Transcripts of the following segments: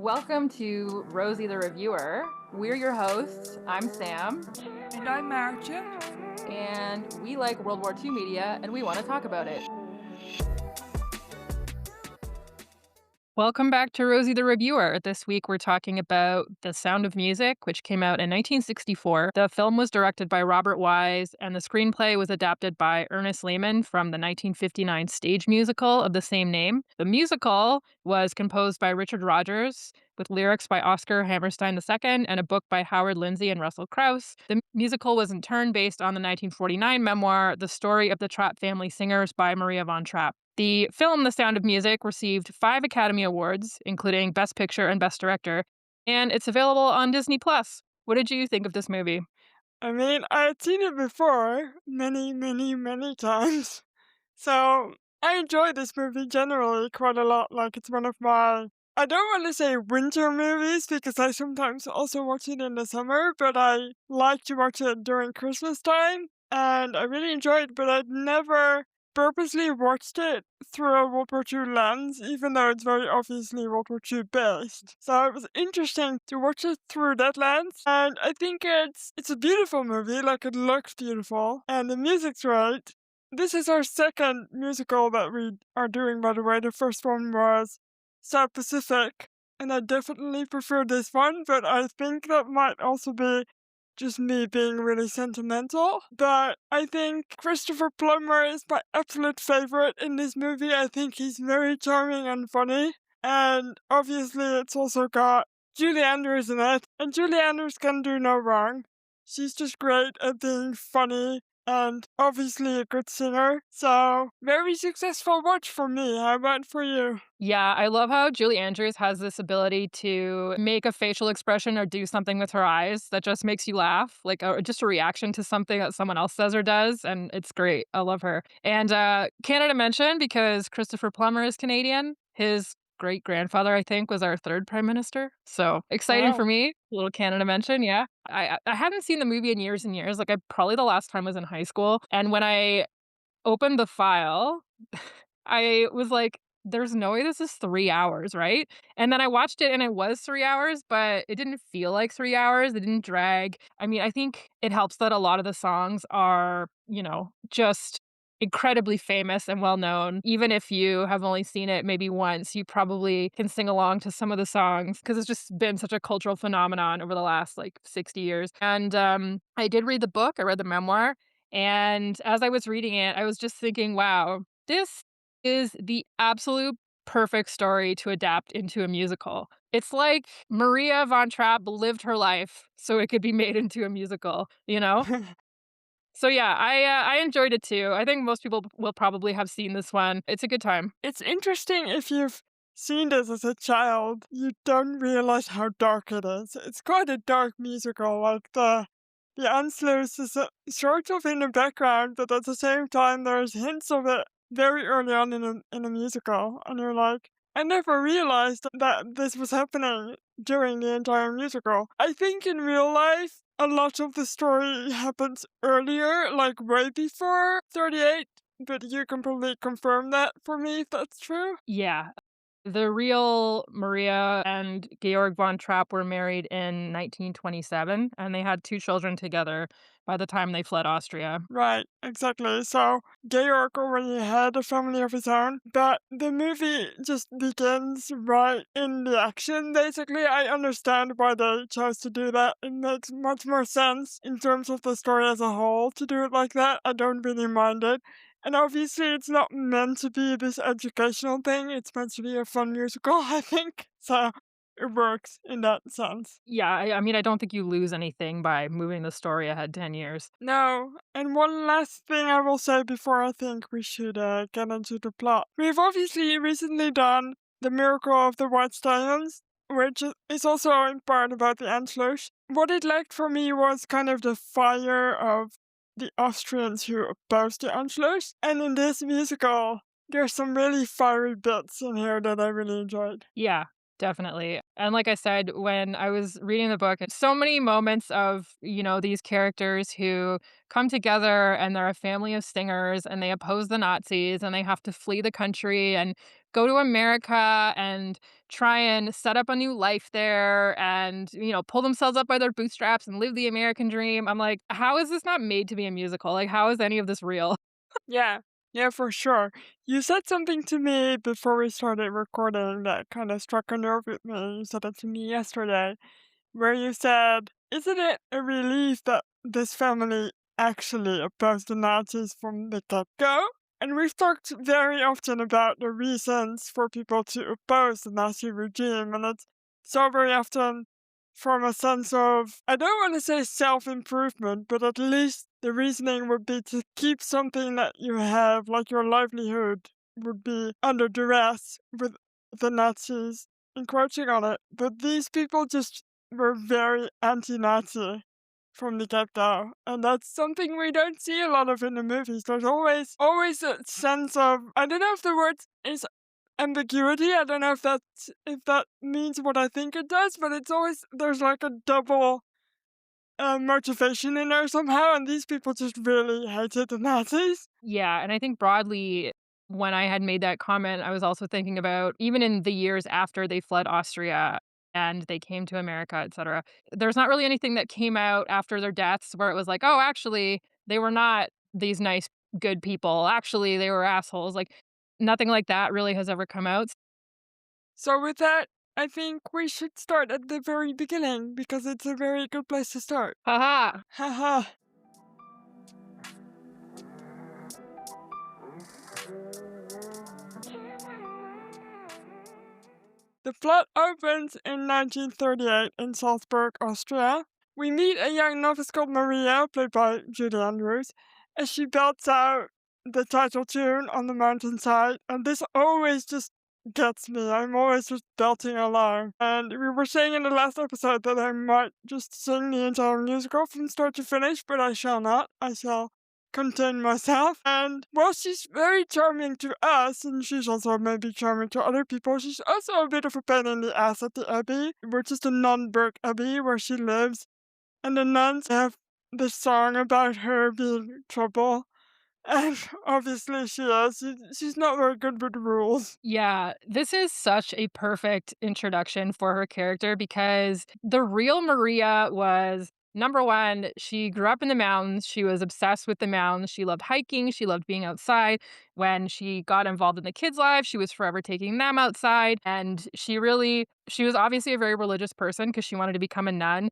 Welcome to Rosie the Reviewer. We're your hosts. I'm Sam, And I'm Marcia. and we like World War II media, and we want to talk about it. Welcome back to Rosie the Reviewer. This week we're talking about The Sound of Music, which came out in 1964. The film was directed by Robert Wise, and the screenplay was adapted by Ernest Lehman from the 1959 stage musical of the same name. The musical was composed by Richard Rodgers, with lyrics by Oscar Hammerstein II and a book by Howard Lindsay and Russell Crouse. The musical was in turn based on the 1949 memoir, The Story of the Trapp Family Singers by Maria von Trapp. The film The Sound of Music received 5 Academy Awards, including Best Picture and Best Director, and it's available on Disney+. What did you think of this movie? I mean, I had seen it before many times. So I enjoy this movie generally quite a lot. Like, it's one of my, I don't want to say winter movies because I sometimes also watch it in the summer, but I like to watch it during Christmas time. And I really enjoy it, but I'd never purposely watched it through a World War II lens, even though it's very obviously World War II based. So it was interesting to watch it through that lens. And I think it's a beautiful movie, like it looks beautiful, and the music's right. This is our second musical that we are doing, by the way. The first one was South Pacific, and I definitely prefer this one, but I think that might also be just me being really sentimental. But I think Christopher Plummer is my absolute favorite in this movie. I think he's very charming and funny. And obviously, it's also got Julie Andrews in it. And Julie Andrews can do no wrong. She's just great at being funny and obviously a good singer. So, very successful watch for me. How about for you? Yeah, I love how Julie Andrews has this ability to make a facial expression or do something with her eyes that just makes you laugh, like just a reaction to something that someone else says or does, and it's great. I love her. And Canada mention because Christopher Plummer is Canadian. His great grandfather, I think, was our third prime minister. So exciting for Wow. me. A little Canada mention, yeah. I hadn't seen the movie in years and years. Like I probably the last time was in high school, and when I opened the file, I was like, there's no way this is 3 hours, right? And then I watched it and it was 3 hours, but it didn't feel like 3 hours. It didn't drag. I mean, I think it helps that a lot of the songs are, just incredibly famous and well known. Even if you have only seen it maybe once, you probably can sing along to some of the songs because it's just been such a cultural phenomenon over the last like 60 years. And I did read the book, I read the memoir. And as I was reading it, I was just thinking, wow, this is the absolute perfect story to adapt into a musical. It's like Maria von Trapp lived her life so it could be made into a musical, you know? So yeah, I enjoyed it too. I think most people will probably have seen this one. It's a good time. It's interesting if you've seen this as a child, you don't realize how dark it is. It's quite a dark musical, like the Anschluss is sort of in the background, but at the same time there's hints of it very early on in a musical, and you're like, I never realized that this was happening during the entire musical. I think in real life, a lot of the story happens earlier, like way before 38, but you can probably confirm that for me if that's true. Yeah. The real Maria and Georg von Trapp were married in 1927 and they had 2 children together by the time they fled Austria. Right, exactly. So Georg already had a family of his own, but the movie just begins right in the action, basically. I understand why they chose to do that. It makes much more sense in terms of the story as a whole to do it like that. I don't really mind it. And obviously, it's not meant to be this educational thing, it's meant to be a fun musical, I think. So it works in that sense. Yeah, I mean, I don't think you lose anything by moving the story ahead 10 years. No, and one last thing I will say before I think we should get into the plot. We've obviously recently done The Miracle of the White Stallions, which is also in part about the Anschluss. What it lacked for me was kind of the fire of the Austrians who opposed the Anschluss. And in this musical, there's some really fiery bits in here that I really enjoyed. Yeah, definitely. And like I said, when I was reading the book, it's so many moments of, these characters who come together and they're a family of singers and they oppose the Nazis and they have to flee the country. And go to America and try and set up a new life there and, pull themselves up by their bootstraps and live the American dream. I'm like, how is this not made to be a musical? Like, how is any of this real? Yeah. Yeah, for sure. You said something to me before we started recording that kind of struck a nerve with me. You said it to me yesterday, where you said, "Isn't it a relief that this family actually opposed the Nazis from the get-go?" And we've talked very often about the reasons for people to oppose the Nazi regime, and it's so very often from a sense of, I don't want to say self-improvement, but at least the reasoning would be to keep something that you have, like your livelihood, would be under duress with the Nazis encroaching on it. But these people just were very anti-Nazi from the get-go, and that's something we don't see a lot of in the movies. There's always a sense of, I don't know if the word is ambiguity. I don't know if that means what I think it does, but it's always there's like a double motivation in there somehow, and these people just really hated the Nazis. Yeah, and I think broadly, when I had made that comment, I was also thinking about even in the years after they fled Austria and they came to America, etcetera, there's not really anything that came out after their deaths where it was like, "Oh, actually, they were not these nice, good people. Actually, they were assholes." Like, nothing like that really has ever come out. So with that, I think we should start at the very beginning because it's a very good place to start. Haha. Haha. The plot opens in 1938 in Salzburg, Austria. We meet a young novice called Maria, played by Julie Andrews, as she belts out the title tune on the mountainside, and this always just gets me. I'm always just belting along. And we were saying in the last episode that I might just sing the entire musical from start to finish, but I shall not. I shall contain myself. And while she's very charming to us, and she's also maybe charming to other people, she's also a bit of a pain in the ass at the Abbey, which is the non-Burke Abbey where she lives. And the nuns have this song about her being trouble. And obviously she is. She's not very good with rules. Yeah, this is such a perfect introduction for her character because the real Maria was number one, she grew up in the mountains. She was obsessed with the mountains. She loved hiking. She loved being outside. When she got involved in the kids' lives, she was forever taking them outside. And she was obviously a very religious person because she wanted to become a nun.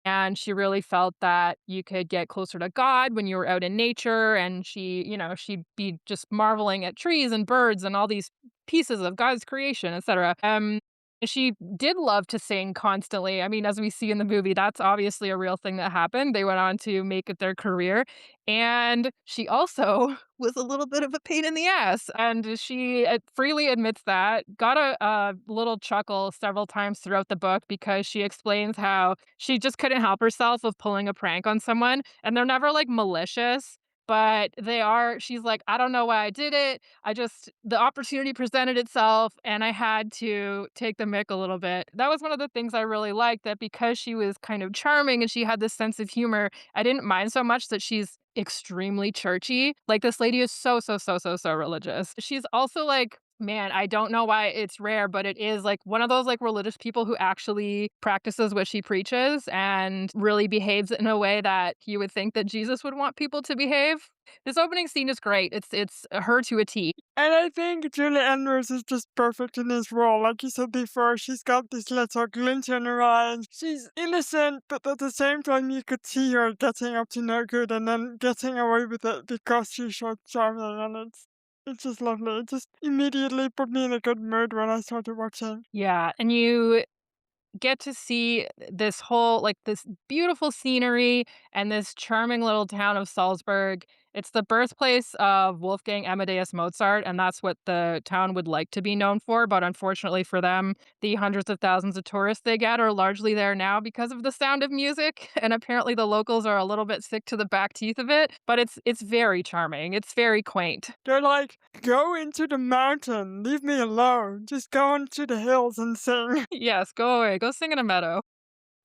And she really felt that you could get closer to God when you were out in nature. And she'd be just marveling at trees and birds and all these pieces of God's creation, etc. She did love to sing constantly. I mean, as we see in the movie, that's obviously a real thing that happened. They went on to make it their career. And she also was a little bit of a pain in the ass. And she freely admits that. Got a little chuckle several times throughout the book because she explains how she just couldn't help herself of pulling a prank on someone. And they're never like malicious, but she's like, I don't know why I did it. The opportunity presented itself and I had to take the mick a little bit. That was one of the things I really liked, that because she was kind of charming and she had this sense of humor, I didn't mind so much that she's extremely churchy. Like, this lady is so, so, so, so, so religious. She's also like, man, I don't know why it's rare, but it is like one of those like religious people who actually practices what she preaches and really behaves in a way that you would think that Jesus would want people to behave. This opening scene is great. It's her to a T. And I think Julie Andrews is just perfect in this role. Like you said before, she's got this little glint in her eye. And she's innocent, but at the same time, you could see her getting up to no good and then getting away with it because she's so charming. And it's just lovely. It just immediately put me in a good mood when I started watching. Yeah, and you get to see this whole like this beautiful scenery and this charming little town of Salzburg. It's the birthplace of Wolfgang Amadeus Mozart, and that's what the town would like to be known for. But unfortunately for them, the hundreds of thousands of tourists they get are largely there now because of the sound of music. And apparently the locals are a little bit sick to the back teeth of it. But it's very charming. It's very quaint. They're like, go into the mountain, leave me alone. Just go into the hills and sing. Yes, go away. Go sing in a meadow.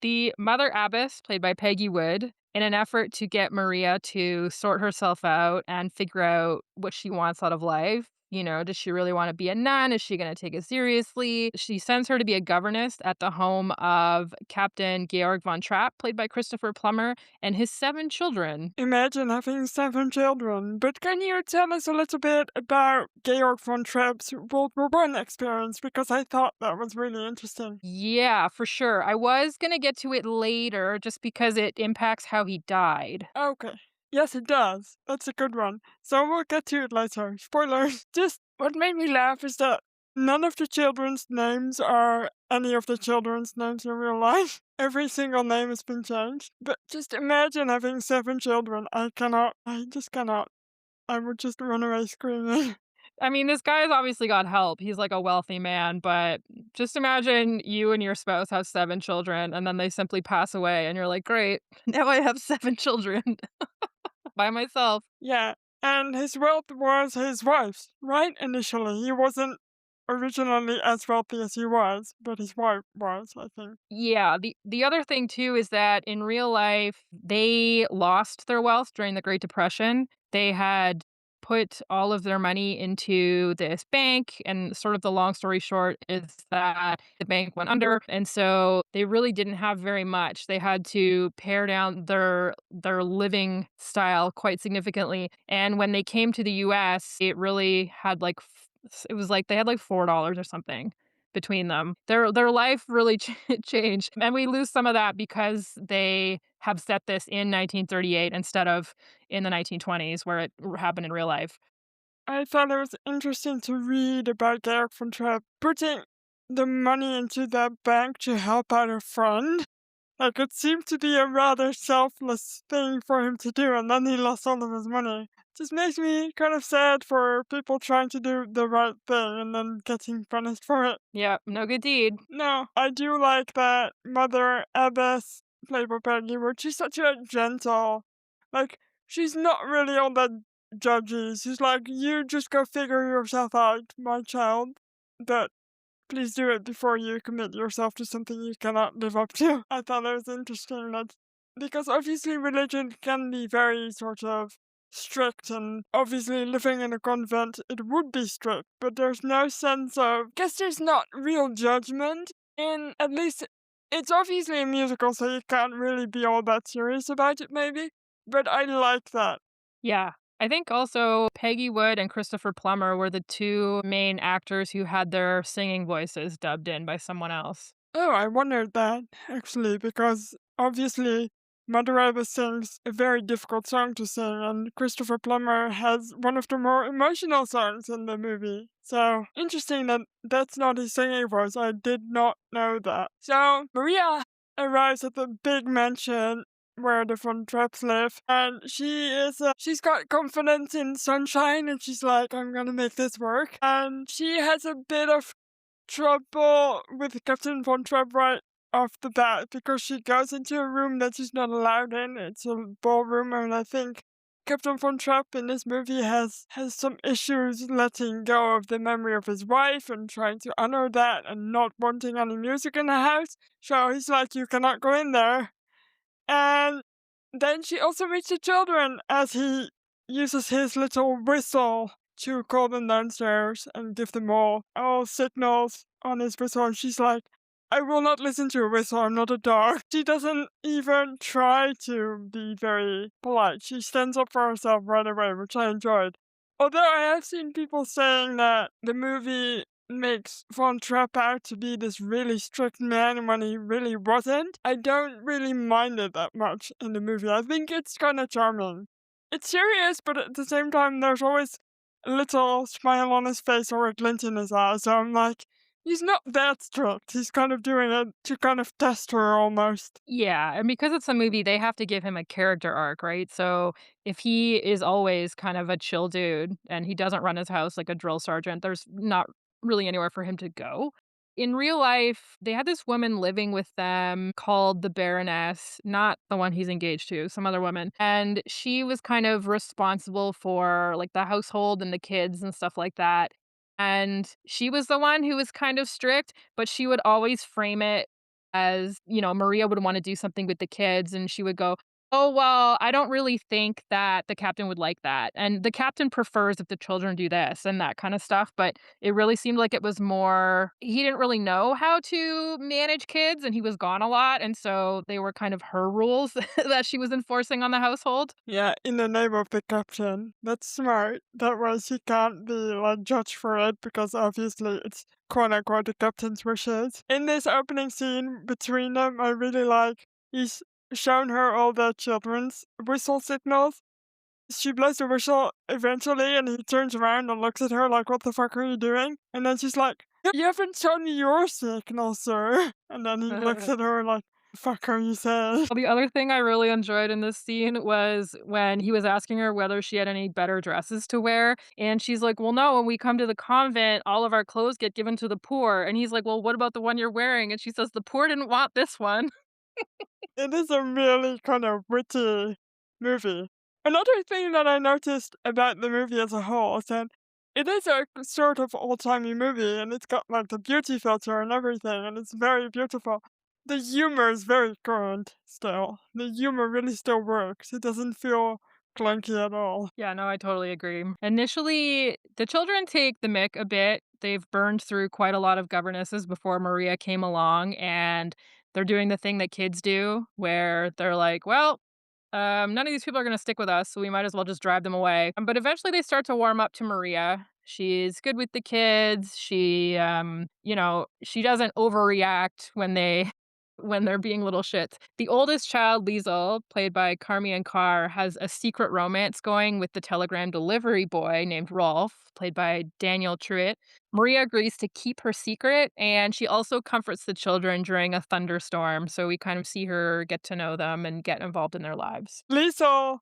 The Mother Abbess, played by Peggy Wood, in an effort to get Maria to sort herself out and figure out what she wants out of life, Does she really want to be a nun? Is she going to take it seriously? She sends her to be a governess at the home of Captain Georg von Trapp, played by Christopher Plummer, and his 7 children. Imagine having 7 children. But can you tell us a little bit about Georg von Trapp's World War One experience? Because I thought that was really interesting. Yeah, for sure. I was going to get to it later just because it impacts how he died. Okay. Yes, it does. That's a good one. So we'll get to it later. Spoilers. Just what made me laugh is that none of the children's names are any of the children's names in real life. Every single name has been changed. But just imagine having 7 children. I cannot. I just cannot. I would just run away screaming. I mean, this guy's obviously got help. He's like a wealthy man, but just imagine you and your spouse have 7 children and then they simply pass away and you're like, great, now I have 7 children by myself. Yeah. And his wealth was his wife's, right? Initially. He wasn't originally as wealthy as he was, but his wife was, I think. Yeah, the other thing too is that in real life, they lost their wealth during the Great Depression. They had put all of their money into this bank, and sort of the long story short is that the bank went under, and so they really didn't have very much. They had to pare down their living style quite significantly, and when they came to the US, it really had like it was like they had like $4 or something between them. Their life really changed, and we lose some of that because they have set this in 1938 instead of in the 1920s where it happened in real life. I thought it was interesting to read about Derek von Trapp putting the money into that bank to help out a friend. Like, it seemed to be a rather selfless thing for him to do, and then he lost all of his money. Just makes me kind of sad for people trying to do the right thing and then getting punished for it. Yeah, no good deed. No, I do like that Mother Abbess, played by Peggy Wood. She's such a gentle, like, she's not really all that judgy. She's like, you just go figure yourself out, my child. But please do it before you commit yourself to something you cannot live up to. I thought it was interesting that because obviously religion can be very sort of strict, and obviously living in a convent it would be strict, but there's no sense of guess there's not real judgment in at least it's obviously a musical, so you can't really be all that serious about it maybe. But I like that. Yeah. I think also Peggy Wood and Christopher Plummer were the 2 main actors who had their singing voices dubbed in by someone else. Oh, I wondered that, actually, because obviously Madureira sings a very difficult song to sing, and Christopher Plummer has one of the more emotional songs in the movie. So, interesting that that's not his singing voice. I did not know that. So, Maria arrives at the big mansion where the Von Trapps live, and she's got confidence in sunshine, and she's like, I'm gonna make this work. And she has a bit of trouble with Captain Von Trapp right off the bat because she goes into a room that she's not allowed in. It's a ballroom, and I think Captain Von Trapp in this movie has some issues letting go of the memory of his wife and trying to honor that and not wanting any music in the house. So he's like, you cannot go in there. And then she also meets the children as he uses his little whistle to call them downstairs and give them all signals on his whistle. And she's like, I will not listen to a whistle, I'm not a dog. She doesn't even try to be very polite. She stands up for herself right away, which I enjoyed. Although I have seen people saying that the movie makes Von Trapp out to be this really strict man when he really wasn't, I don't really mind it that much in the movie. I think it's kind of charming. It's serious, but at the same time, there's always a little smile on his face or a glint in his eye. So I'm like, he's not that strict. He's kind of doing it to kind of test her almost. Yeah, and because it's a movie, they have to give him a character arc, right? So if he is always kind of a chill dude and he doesn't run his house like a drill sergeant, there's not really anywhere for him to go. In real life, they had this woman living with them called the Baroness, not the one he's engaged to, some other woman. And she was kind of responsible for like the household and the kids and stuff like that. And she was the one who was kind of strict, but she would always frame it as, Maria would wanna do something with the kids, and she would go, Oh, well, I don't really think that the captain would like that, and the captain prefers if the children do this and that kinda stuff, but it really seemed like it was more he didn't really know how to manage kids, and he was gone a lot, and so they were kind of her rules that she was enforcing on the household. Yeah, in the name of the captain. That's smart. That way she can't be like judged for it because obviously it's quote unquote the captain's wishes. In this opening scene between them, I really like he's shown her all the children's whistle signals. She blows the whistle eventually and he turns around and looks at her like, what the fuck are you doing? And then she's like, you haven't shown me your signal, sir. And then he looks at her like, the fuck are you saying? Well, the other thing I really enjoyed in this scene was when he was asking her whether she had any better dresses to wear, and she's like, "Well, no, when we come to the convent, all of our clothes get given to the poor." And he's like, "Well, what about the one you're wearing?" And she says, "The poor didn't want this one." It is a really kind of witty movie. Another thing that I noticed about the movie as a whole is that it is a sort of old-timey movie and it's got like the beauty filter and everything and it's very beautiful. The humor is very current still. The humor really still works. It doesn't feel clunky at all. Yeah, no, I totally agree. Initially, the children take the mick a bit. They've burned through quite a lot of governesses before Maria came along, and they're doing the thing that kids do where they're like, well, none of these people are going to stick with us, so we might as well just drive them away. But eventually they start to warm up to Maria. She's good with the kids. She doesn't overreact when when they're being little shits. The oldest child, Liesel, played by Carmien Carr, has a secret romance going with the telegram delivery boy named Rolf, played by Daniel Truitt. Maria agrees to keep her secret, and she also comforts the children during a thunderstorm, so we kind of see her get to know them and get involved in their lives. Lisa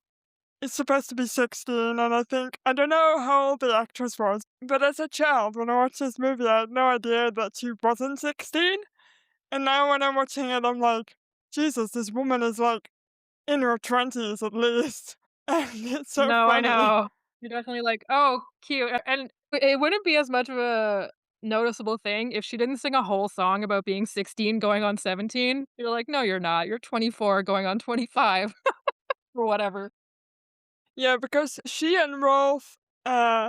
is supposed to be 16 and I don't know how old the actress was, but as a child when I watched this movie I had no idea that she wasn't 16. And now when I'm watching it, I'm like, Jesus, this woman is like in her 20s at least. And it's so No, I funny. know. You're definitely like, "Oh, cute," and it wouldn't be as much of a noticeable thing if she didn't sing a whole song about being 16 going on 17. You're like, "No, you're not. You're 24 going on 25," or whatever. Yeah, because she and Rolf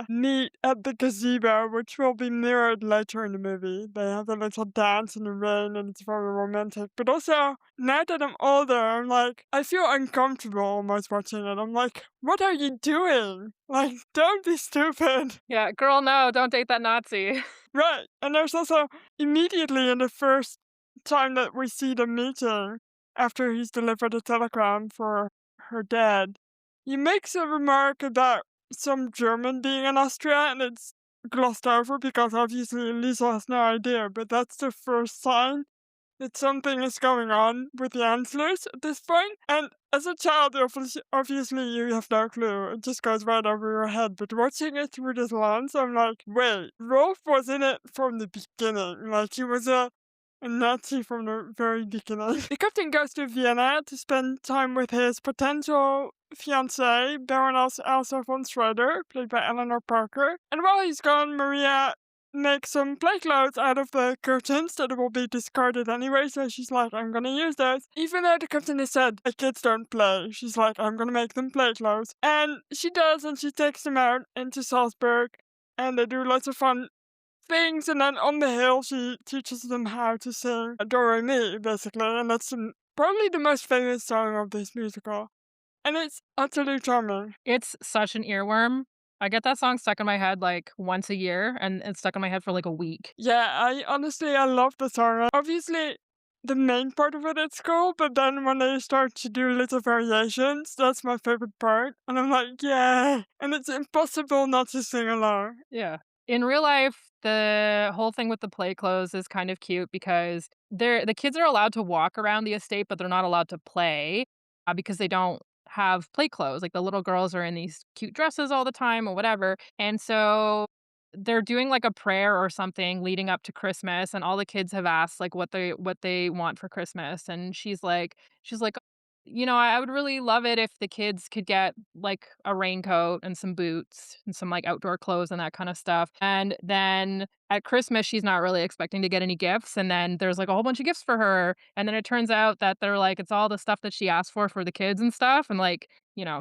meet at the gazebo, which will be mirrored later in the movie. They have a little dance in the rain and it's very romantic. But also, now that I'm older, I'm like, I feel uncomfortable almost watching it. I'm like, what are you doing? Like, don't be stupid. Yeah, "Girl, no, don't date that Nazi." Right. And there's also immediately in the first time that we see the meeting after he's delivered a telegram for her dad, he makes a remark about some German being in Austria and it's glossed over because obviously Lisa has no idea, but that's the first sign that something is going on with the Anschluss at this point. And as a child, obviously you have no clue. It just goes right over your head. But watching it through this lens, I'm like, wait, Rolf was in it from the beginning. Like he was a Nazi from the very beginning. The captain goes to Vienna to spend time with his potential fiancée, Baroness Elsa von Schroeder, played by Eleanor Parker. And while he's gone, Maria make some play clothes out of the curtains that will be discarded anyway, so she's like, I'm gonna use those. Even though the captain has said the kids don't play, she's like, I'm gonna make them play clothes. And she does, and she takes them out into Salzburg, and they do lots of fun things, and then on the hill she teaches them how to sing Do Re Mi, basically, and that's probably the most famous song of this musical. And it's utterly charming. It's such an earworm. I get that song stuck in my head, like, once a year, and it's stuck in my head for, like, a week. Yeah, I love the song. Obviously, the main part of it is cool, but then when they start to do little variations, that's my favorite part. And I'm like, yeah. And it's impossible not to sing along. Yeah. In real life, the whole thing with the play clothes is kind of cute because the kids are allowed to walk around the estate, but they're not allowed to play, because they don't have play clothes. Like, the little girls are in these cute dresses all the time or whatever, and so they're doing, like, a prayer or something leading up to Christmas, and all the kids have asked, like, what they want for Christmas, and she's like, I would really love it if the kids could get, like, a raincoat and some boots and some, like, outdoor clothes and that kinda stuff, and then at Christmas, she's not really expecting to get any gifts, and then there's, like, a whole bunch of gifts for her, and then it turns out that they're, like, it's all the stuff that she asked for the kids and stuff, and, like,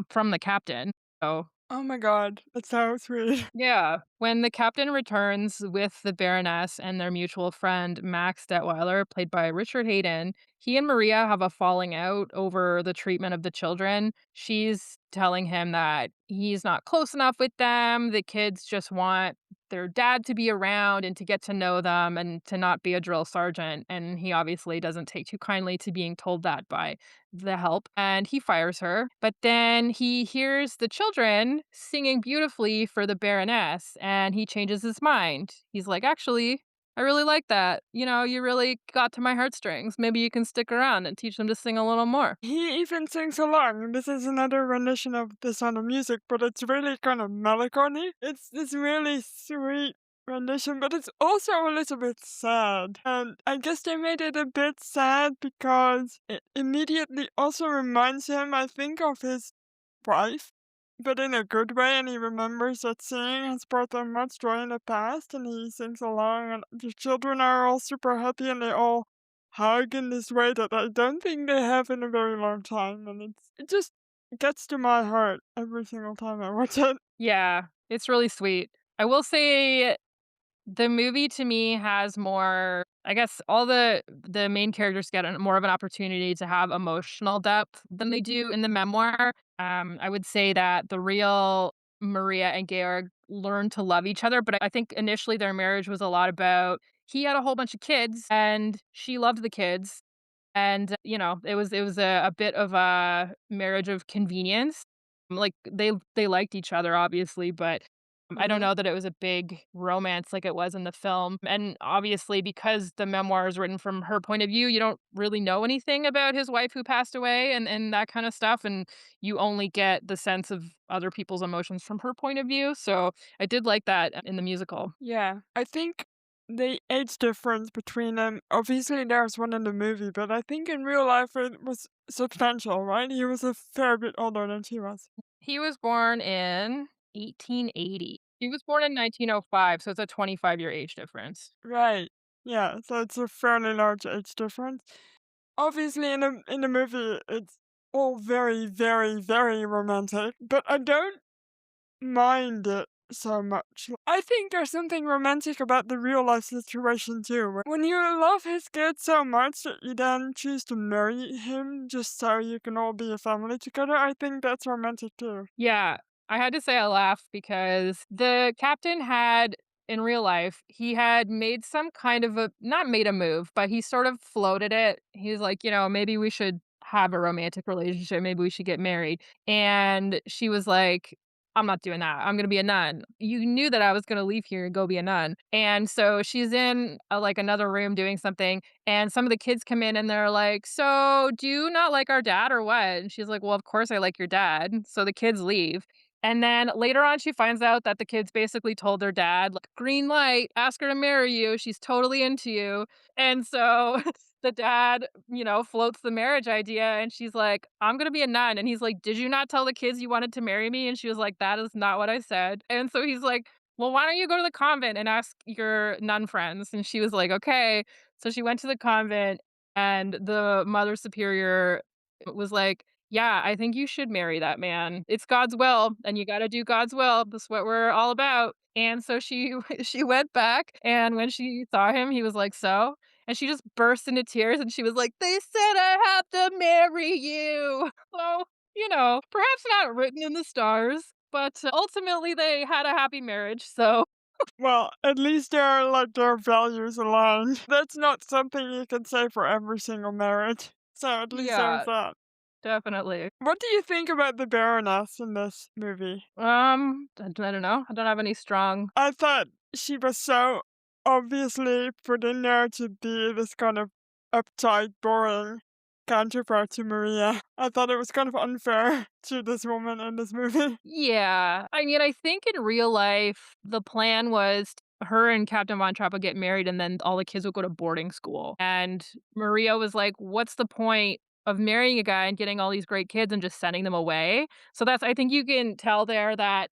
from the captain. So Oh my god, that's so sweet. yeah. When the captain returns with the Baroness and their mutual friend, Max Detweiler, played by Richard Hayden, he and Maria have a falling out over the treatment of the children. She's telling him that he's not close enough with them. The kids just want their dad to be around and to get to know them and to not be a drill sergeant. And he obviously doesn't take too kindly to being told that by the help, and he fires her. But then he hears the children singing beautifully for the Baroness, and he changes his mind. He's like, "Actually, I really like that. You really got to my heartstrings. Maybe you can stick around and teach them to sing a little more." He even sings along. This is another rendition of The Sound of Music, but it's really kind of melancholy. It's this really sweet rendition, but it's also a little bit sad. And I guess they made it a bit sad because it immediately also reminds him, I think, of his wife, but in a good way, and he remembers that singing has brought them much joy in the past, and he sings along, and the children are all super happy, and they all hug in this way that I don't think they have in a very long time, and it just gets to my heart every single time I watch it. Yeah, it's really sweet. I will say the movie to me has more, I guess all the main characters get more of an opportunity to have emotional depth than they do in the memoir. I would say that the real Maria and Georg learned to love each other, but I think initially their marriage was a lot about he had a whole bunch of kids and she loved the kids, and, it was a bit of a marriage of convenience. Like, they liked each other, obviously, but I don't Mhm. know that it was a big romance like it was in the film, and obviously, because the memoir is written from her point of view, you don't really know anything about his wife who passed away and that kinda stuff, and you only get the sense of other people's emotions from her point of view, so I did like that in the musical. Yeah, I think the age difference between them, obviously there's one in the movie, but I think in real life it was substantial, right? He was a fair bit older than she was. He was born in 1880. She was born in 1905, so it's a 25-year age difference. Right. Yeah, so it's a fairly large age difference. Obviously in the movie it's all very, very, very romantic, but I don't mind it so much. I think there's something romantic about the real life situation too. When you love his kid so much that you then choose to marry him just so you can all be a family together, I think that's romantic too. Yeah, I had to say I laughed because the captain had in real life, he had made some kind of a not made a move, but he sort of floated it. He's like, "Maybe we should have a romantic relationship. Maybe we should get married." And she was like, "I'm not doing that. I'm gonna be a nun. You knew that I was gonna leave here and go be a nun." And so she's in, like, another room doing something, and some of the kids come in and they're like, "So, do you not like our dad or what?" And she's like, "Well, of course I like your dad." So the kids leave. And then later on, she finds out that the kids basically told their dad, like, "Green light, ask her to marry you. She's totally into you." And so the dad, floats the marriage idea and she's like, "I'm gonna be a nun." And he's like, "Did you not tell the kids you wanted to marry me?" And she was like, "That is not what I said." And so he's like, "Well, why don't you go to the convent and ask your nun friends?" And she was like, "Okay." So she went to the convent and the mother superior was like, "Yeah, I think you should marry that man. It's God's will, and you gotta do God's will. That's what we're all about." And so she she went back, and when she saw him, he was like, "So?" And she just burst into tears, and she was like, "They said I have to marry you." So, perhaps not written in the stars, but ultimately they had a happy marriage, so Well, at least their values aligned. That's not something you can say for every single marriage. So at least there's yeah, that. definitely. What do you think about the Baroness in this movie? I don't know. I don't have any strong. I thought she was so obviously put in there to be this kind of uptight, boring counterpart to Maria. I thought it was kind of unfair to this woman in this movie. Yeah. I mean, I think in real life, the plan was her and Captain Von Trapp would get married and then all the kids would go to boarding school. And Maria was like, "What's the point of marrying a guy and getting all these great kids and just sending them away. So that's I think you can tell there that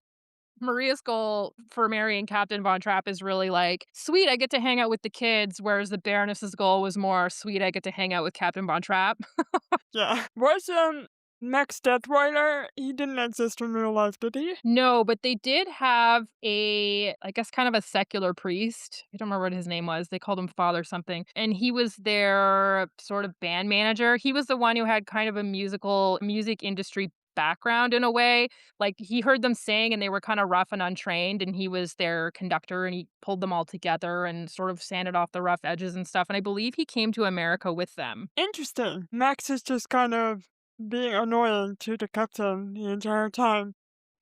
Maria's goal for marrying Captain Von Trapp is really like, "Sweet, I get to hang out with the kids," whereas the Baroness's goal was more, "Sweet, I get to hang out with Captain Von Trapp." Yeah. Was, Max Detweiler, he didn't exist in real life, did he? No, but they did have I guess, kind of a secular priest. I don't remember what his name was. They called him Father something, and he was their sort of band manager. He was the one who had kind of a music industry background in a way. Like, he heard them sing, and they were kinda rough and untrained, and he was their conductor, and he pulled them all together and sort of sanded off the rough edges and stuff, and I believe he came to America with them. Interesting. Max is just kind of being annoying to the captain the entire time.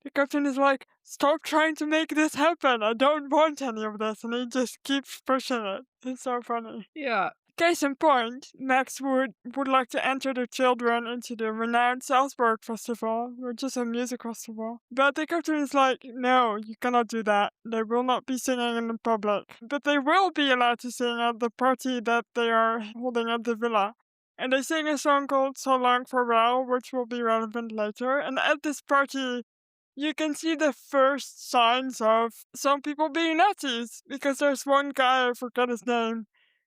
The captain is like, "Stop trying to make this happen. I don't want any of this." And he just keeps pushing it. It's so funny. Yeah. Case in point, Max would like to enter the children into the renowned Salzburg Festival, which is a music festival. But the captain is like, "No, you cannot do that. They will not be singing in the public. But they will be allowed to sing at the party that they are holding at the villa." And they sing a song called So Long Farewell, which will be relevant later. And at this party, you can see the first signs of some people being Nazis, because there's one guy, I forget his name,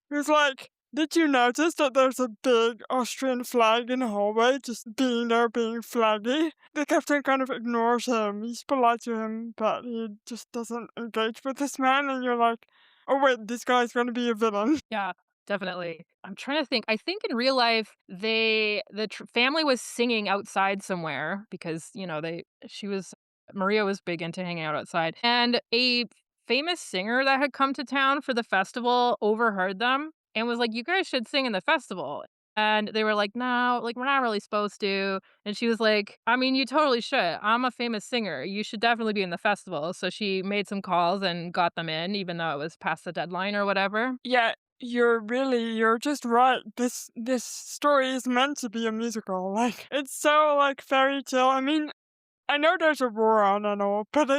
who's like, "Did you notice that there's a big Austrian flag in the hallway just being there being flaggy?" The captain kind of ignores him. He's polite to him, but he just doesn't engage with this man, and you're like, "Oh wait, this guy's gonna be a villain." Yeah, definitely. I'm trying to think. I think in real life, the family was singing outside somewhere because, she was Maria was big into hanging out outside. And a famous singer that had come to town for the festival overheard them and was like, "You guys should sing in the festival." And they were like, "No, like we're not really supposed to." And she was like, "I mean, you totally should. I'm a famous singer. You should definitely be in the festival." So she made some calls and got them in, even though it was past the deadline or whatever. Yeah, you're just right. This story is meant to be a musical. Like, it's so like fairy tale. I mean, I know there's a war on and all, but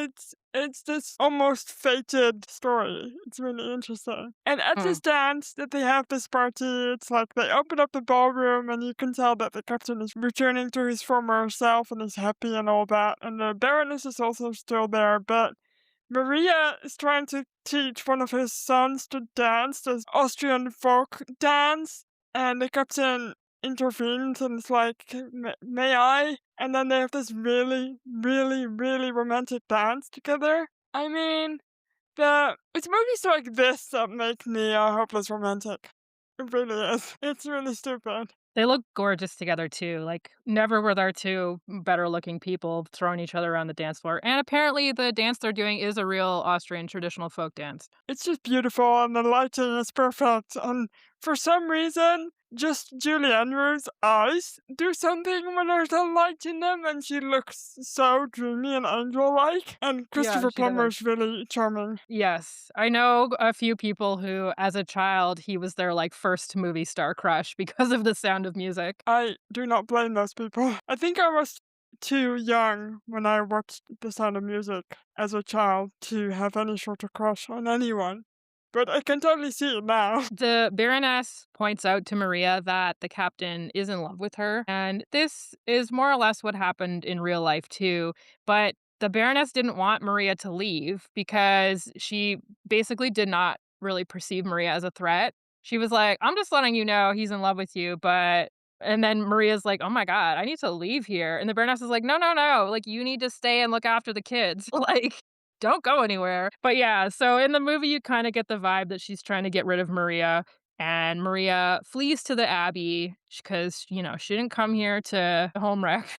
it's this almost fated story. It's really interesting. And at this dance that they have this party, it's like they open up the ballroom and you can tell that the captain is returning to his former self and is happy and all that. And the Baroness is also still there, but Maria is trying to teach one of his sons to dance, this Austrian folk dance, and the captain intervenes and is like, May I?" And then they have this really, really, really romantic dance together. I mean, it's movies like this that make me a hopeless romantic. It really is. It's really stupid. They look gorgeous together too, like, never were there 2 better looking people throwing each other around the dance floor, and apparently the dance they're doing is a real Austrian traditional folk dance. It's just beautiful and the lighting is perfect. And for some reason, just Julie Andrews' eyes do something when there's a light in them, and she looks so dreamy and angel-like. And Yeah, Christopher she Plummer does. is really charming. Yes, I know a few people who, as a child, he was their, like, first movie star crush because of The Sound of Music. I do not blame those people. I think I was too young when I watched The Sound of Music as a child to have any sort of crush on anyone. But I can totally see it now. The Baroness points out to Maria that the captain is in love with her, and this is more or less what happened in real life too. But the Baroness didn't want Maria to leave because she basically did not really perceive Maria as a threat. She was like, "I'm just letting you know he's in love with you, but." And then Maria's like, "Oh my God, I need to leave here." And the Baroness is like, "No, no, no. Like, you need to stay and look after the kids. Like, don't go anywhere." But yeah, so in the movie, you kinda get the vibe that she's trying to get rid of Maria, and Maria flees to the Abbey because, she didn't come here to home wreck,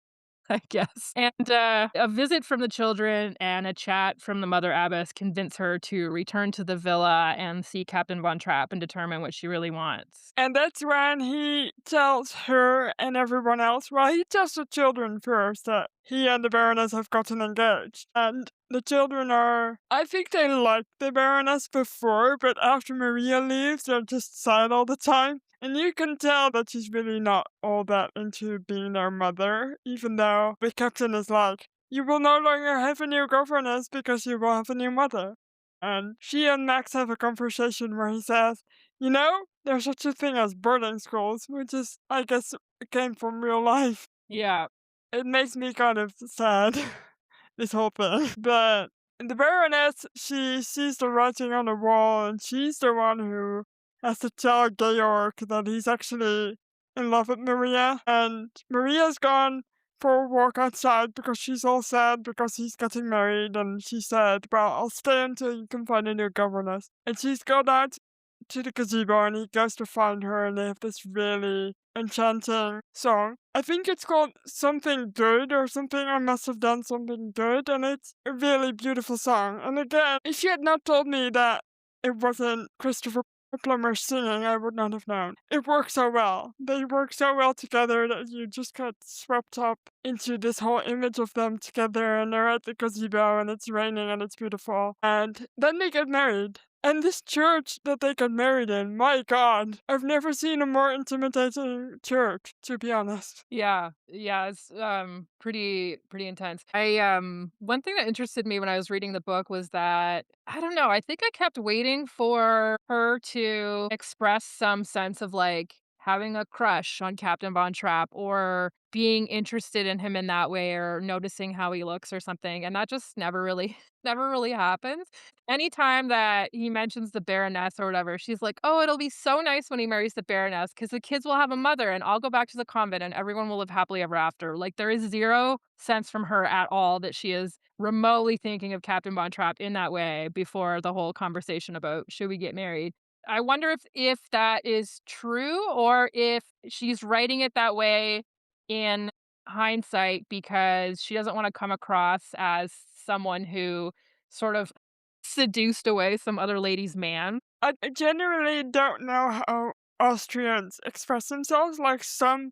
I guess. And, a visit from the children and a chat from the mother abbess convince her to return to the villa and see Captain Von Trapp and determine what she really wants. And that's when he tells her and everyone else, well, he tells the children first that he and the Baroness have gotten engaged. And the children I think they liked the Baroness before, but after Maria leaves, they're just sad all the time. And you can tell that she's really not all that into being their mother, even though the captain is like, "You will no longer have a new governess because you will have a new mother." And she and Max have a conversation where he says, You know, there's such a thing as boarding schools, which is, I guess, came from real life. Yeah. It makes me kind of sad, this whole thing. But the Baroness, she sees the writing on the wall, and she's the one who has to tell Georg that he's actually in love with Maria. And Maria's gone for a walk outside because she's all sad because he's getting married. And she said, well, I'll stay until you can find a new governess. And she's gone out to the gazebo and he goes to find her and they have this really enchanting song. I think it's called Something Good or something. I must have done something good, and it's a really beautiful song. And again, if you had not told me that it wasn't Christopher Plummer singing, I would not have known. It works so well. They work so well together that you just get swept up into this whole image of them together, and they're at the gazebo and it's raining and it's beautiful. And then they get married. And this church that they got married in, my God, I've never seen a more intimidating church, to be honest. Yeah, yeah, it's, pretty intense. One thing that interested me when I was reading the book was that, I don't know, I think I kept waiting for her to express some sense of, like, having a crush on Captain Von Trapp or being interested in him in that way or noticing how he looks or something, and that just never really never really happens. Anytime that he mentions the Baroness or whatever, she's like, "Oh, it'll be so nice when he marries the Baroness because the kids will have a mother and I'll go back to the convent and everyone will live happily ever after." Like, there is 0 sense from her at all that she is remotely thinking of Captain Von Trapp in that way before the whole conversation about should we get married. I wonder if that is true or if she's writing it that way in hindsight because she doesn't wanna come across as someone who sort of seduced away some other lady's man. I generally don't know how Austrians express themselves. Like some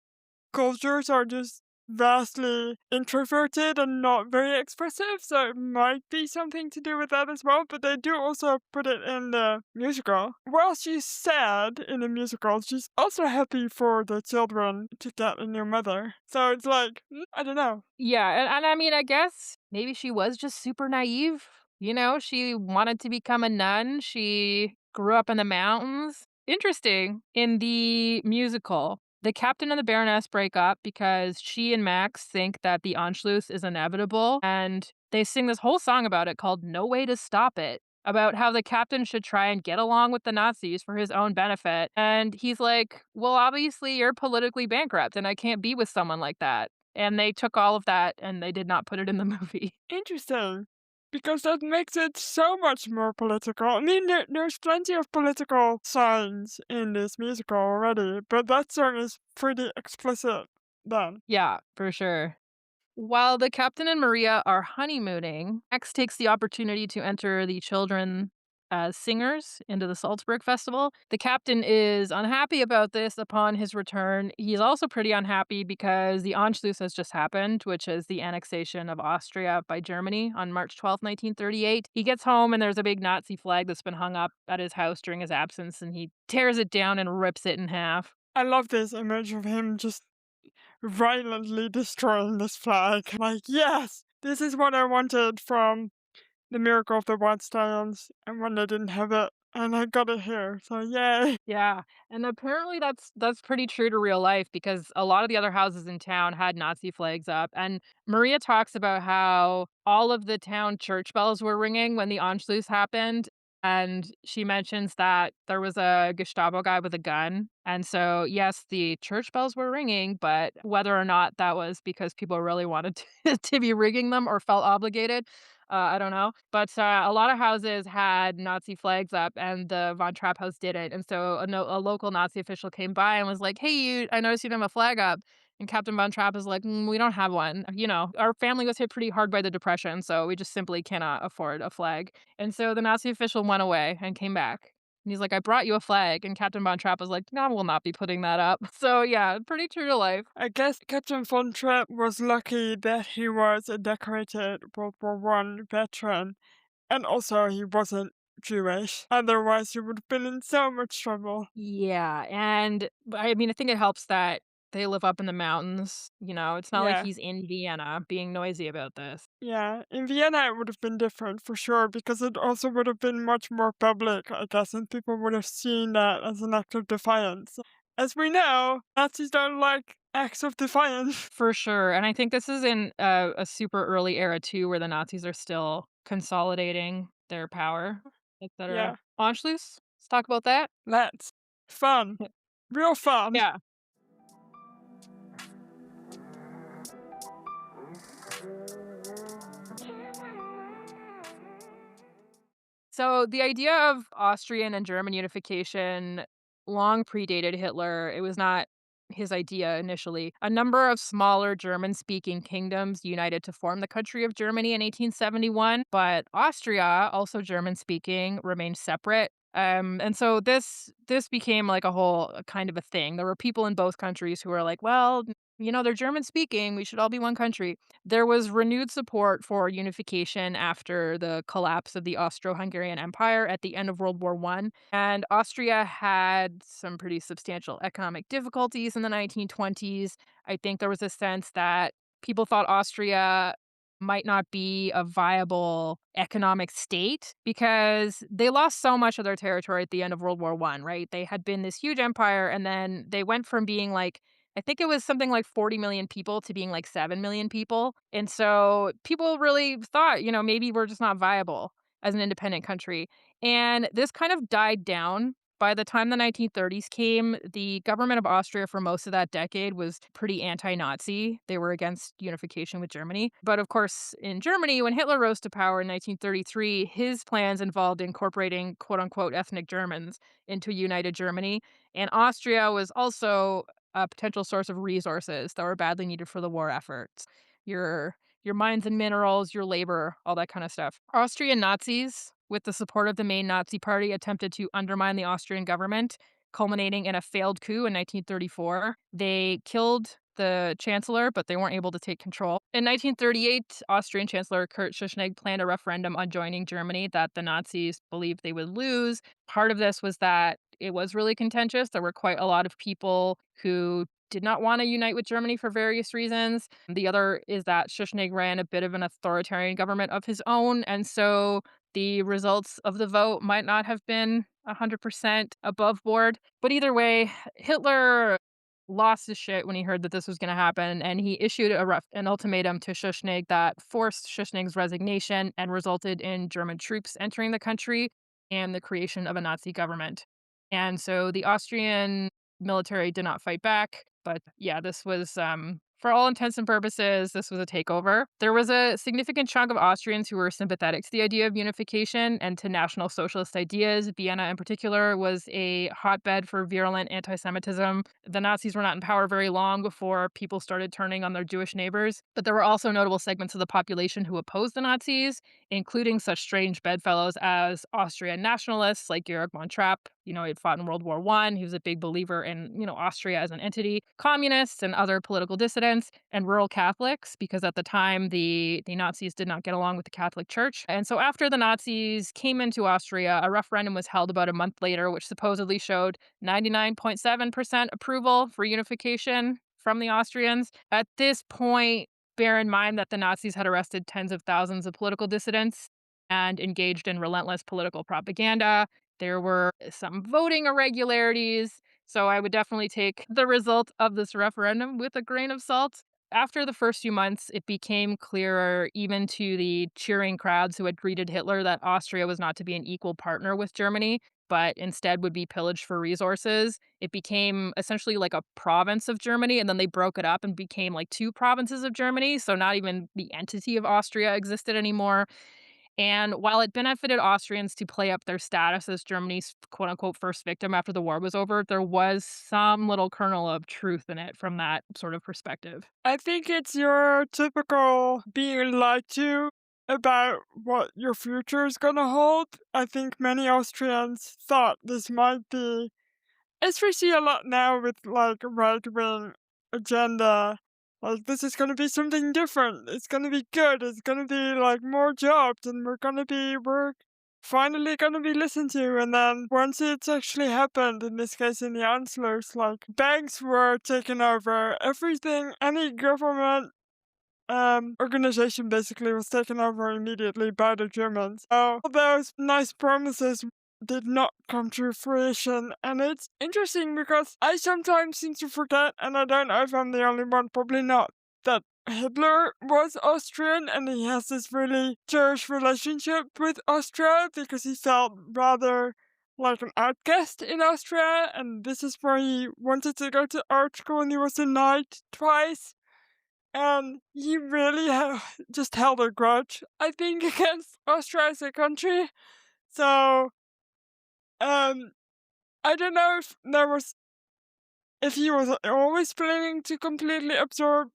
cultures are just vastly introverted and not very expressive, so it might be something to do with that as well. But they do also put it in the musical. While she's sad in the musical, she's also happy for the children to get a new mother. So it's like, I don't know. Yeah, and I mean, I guess maybe she was just super naive, you know, she wanted to become a nun, she grew up in the mountains. Interesting, in the musical, the captain and the baroness break up because she and Max think that the Anschluss is inevitable, and they sing this whole song about it called "No Way to Stop It," about how the captain should try and get along with the Nazis for his own benefit, and he's like, "Well, obviously, you're politically bankrupt, and I can't be with someone like that." And they took all of that and they did not put it in the movie. Interesting. Because that makes it so much more political. I mean, there's plenty of political signs in this musical already, but that song is pretty explicit then. Yeah, for sure. While the captain and Maria are honeymooning, Max takes the opportunity to enter the children as singers into the Salzburg Festival. The captain is unhappy about this upon his return. He's also pretty unhappy because the Anschluss has just happened, which is the annexation of Austria by Germany on March 12th, 1938. He gets home and there's a big Nazi flag that's been hung up at his house during his absence, and he tears it down and rips it in half. I love this image of him just violently destroying this flag. Like, yes, this is what I wanted from The Miracle of the White Stones, and when they didn't have it, and I got it here, so yay. Yeah, and apparently that's pretty true to real life because a lot of the other houses in town had Nazi flags up, and Maria talks about how all of the town church bells were ringing when the Anschluss happened, and she mentions that there was a Gestapo guy with a gun, and so, yes, the church bells were ringing, but whether or not that was because people really wanted to be ringing them or felt obligated, I don't know, but, a lot of houses had Nazi flags up, and the Von Trapp house didn't, and so a local Nazi official came by and was like, "Hey, I noticed you don't have a flag up," and Captain Von Trapp is like, "We don't have one." You know, "Our family was hit pretty hard by the Depression, so we just simply cannot afford a flag," and so the Nazi official went away and came back, and he's like, "I brought you a flag," and Captain Von Trapp was like, "No, we'll not be putting that up." So, yeah, pretty true to life. I guess Captain Von Trapp was lucky that he was a decorated World War I veteran, and also he wasn't Jewish. Otherwise, he would have been in so much trouble. Yeah, and I mean, I think it helps that They live up in the mountains, it's not like Yeah. he's in Vienna being noisy about this. Yeah, in Vienna it would have been different for sure because it also would have been much more public, I guess, and people would have seen that as an act of defiance. As we know, Nazis don't like acts of defiance. For sure, and I think this is in a super early era too, where the Nazis are still consolidating their power, etcetera. Yeah, Anschluss? Let's talk about that. let's. Fun. Real fun. Yeah. So the idea of Austrian and German unification long predated Hitler. It was not his idea initially. A number of smaller German speaking kingdoms united to form the country of Germany in 1871, but Austria, also German speaking, remained separate. And so this became like a whole kind of a thing. There were people in both countries who were like, well, they're German speaking. We should all be one country. There was renewed support for unification after the collapse of the Austro-Hungarian Empire at the end of World War I, and Austria had some pretty substantial economic difficulties in the 1920s. I think there was a sense that people thought Austria might not be a viable economic state because they lost so much of their territory at the end of World War I, right? They had been this huge empire, and then they went from being like I think it was something like 40 million people to being like 7 million people. And so people really thought, maybe we're just not viable as an independent country. And this kind of died down. By the time the 1930s came, the government of Austria for most of that decade was pretty anti Nazi. They were against unification with Germany. But of course, in Germany, when Hitler rose to power in 1933, his plans involved incorporating quote unquote ethnic Germans into united Germany. And Austria was also a potential source of resources that were badly needed for the war efforts. Your your mines and minerals, your labor, all that kind of stuff. Austrian Nazis, with the support of the main Nazi party, attempted to undermine the Austrian government, culminating in a failed coup in 1934. They killed the chancellor, but they weren't able to take control. In 1938, Austrian Chancellor Kurt Schuschnigg planned a referendum on joining Germany that the Nazis believed they would lose. Part of this was that it was really contentious. There were quite a lot of people who did not want to unite with Germany for various reasons. The other is that Schuschnigg ran a bit of an authoritarian government of his own, and so the results of the vote might not have been 100% above board. But either way, Hitler lost his shit when he heard that this was going to happen, and he issued an ultimatum to Schuschnigg that forced Schuschnigg's resignation and resulted in German troops entering the country and the creation of a Nazi government. And so the Austrian military did not fight back. But yeah, this was, for all intents and purposes, this was a takeover. There was a significant chunk of Austrians who were sympathetic to the idea of unification and to National Socialist ideas. Vienna, in particular, was a hotbed for virulent anti Semitism. The Nazis were not in power very long before people started turning on their Jewish neighbors. But there were also notable segments of the population who opposed the Nazis, including such strange bedfellows as Austrian nationalists like Georg von Trapp. He had fought in World War I. He was a big believer in, Austria as an entity, communists and other political dissidents, and rural Catholics, because at the time the Nazis did not get along with the Catholic Church. And so after the Nazis came into Austria, a referendum was held about a month later, which supposedly showed 99.7% approval for unification from the Austrians. At this point, bear in mind that the Nazis had arrested tens of thousands of political dissidents and engaged in relentless political propaganda. There were some voting irregularities, so I would definitely take the result of this referendum with a grain of salt. After the first few months, it became clearer, even to the cheering crowds who had greeted Hitler, that Austria was not to be an equal partner with Germany, but instead would be pillaged for resources. It became essentially like a province of Germany, and then they broke it up and became like two provinces of Germany. So not even the entity of Austria existed anymore. And while it benefited Austrians to play up their status as Germany's quote unquote first victim after the war was over, there was some little kernel of truth in it from that sort of perspective. I think it's your typical being lied to about what your future is gonna hold. I think many Austrians thought this might be, as we see a lot now with like right wing agenda, like this is gonna be something different. It's gonna be good. It's gonna be like more jobs, and we're gonna be work. finally gonna be listened to. And then once it's actually happened, in this case in the Anschluss, like banks were taken over, everything, any government organization basically was taken over immediately by the Germans. So all those nice promises did not come to fruition. And it's interesting because I sometimes seem to forget, and I don't know if I'm the only one, probably not, that Hitler was Austrian and he has this really cherished relationship with Austria because he felt rather like an outcast in Austria, and this is where he wanted to go to art school and he was denied twice. And he really just held a grudge, I think, against Austria as a country. So, um, I don't know if he was always planning to completely absorb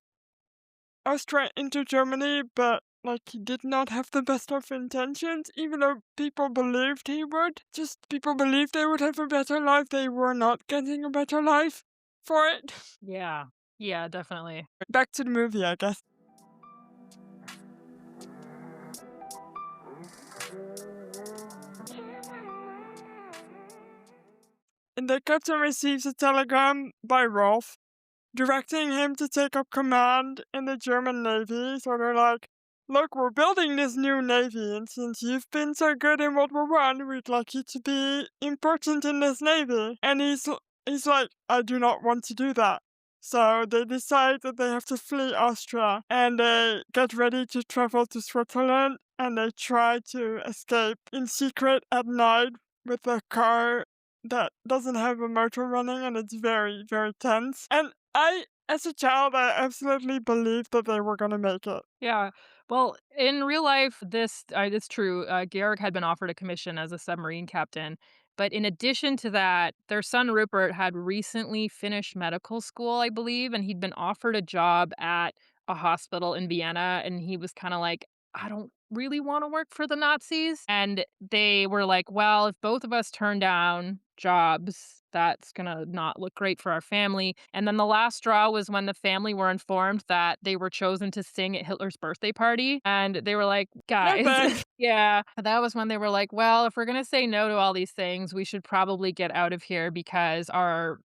Austria into Germany, but like he did not have the best of intentions, even though people believed he would. Just people believed they would have a better life. They were not getting a better life for it. Yeah. Yeah, definitely. Back to the movie, I guess. And the captain receives a telegram by Rolf directing him to take up command in the German Navy. So they're like, look, we're building this new Navy, and since you've been so good in World War One, we'd like you to be important in this Navy. And he's like, I do not want to do that. So they decide that they have to flee Austria, and they get ready to travel to Switzerland, and they try to escape in secret at night with a car that doesn't have a motor running, and it's very, very tense. And as a child, I absolutely believed that they were gonna make it. Yeah. Well, in real life, this it's true. Georg had been offered a commission as a submarine captain, but in addition to that, their son Rupert had recently finished medical school, I believe, and he'd been offered a job at a hospital in Vienna, and he was kind of like, I don't really want to work for the Nazis. And they were like, well, if both of us turn down jobs, that's gonna not look great for our family. And then the last straw was when the family were informed that they were chosen to sing at Hitler's birthday party. And they were like, No guys, thanks. yeah, that was when they were like, well, if we're gonna say no to all these things, we should probably get out of here because our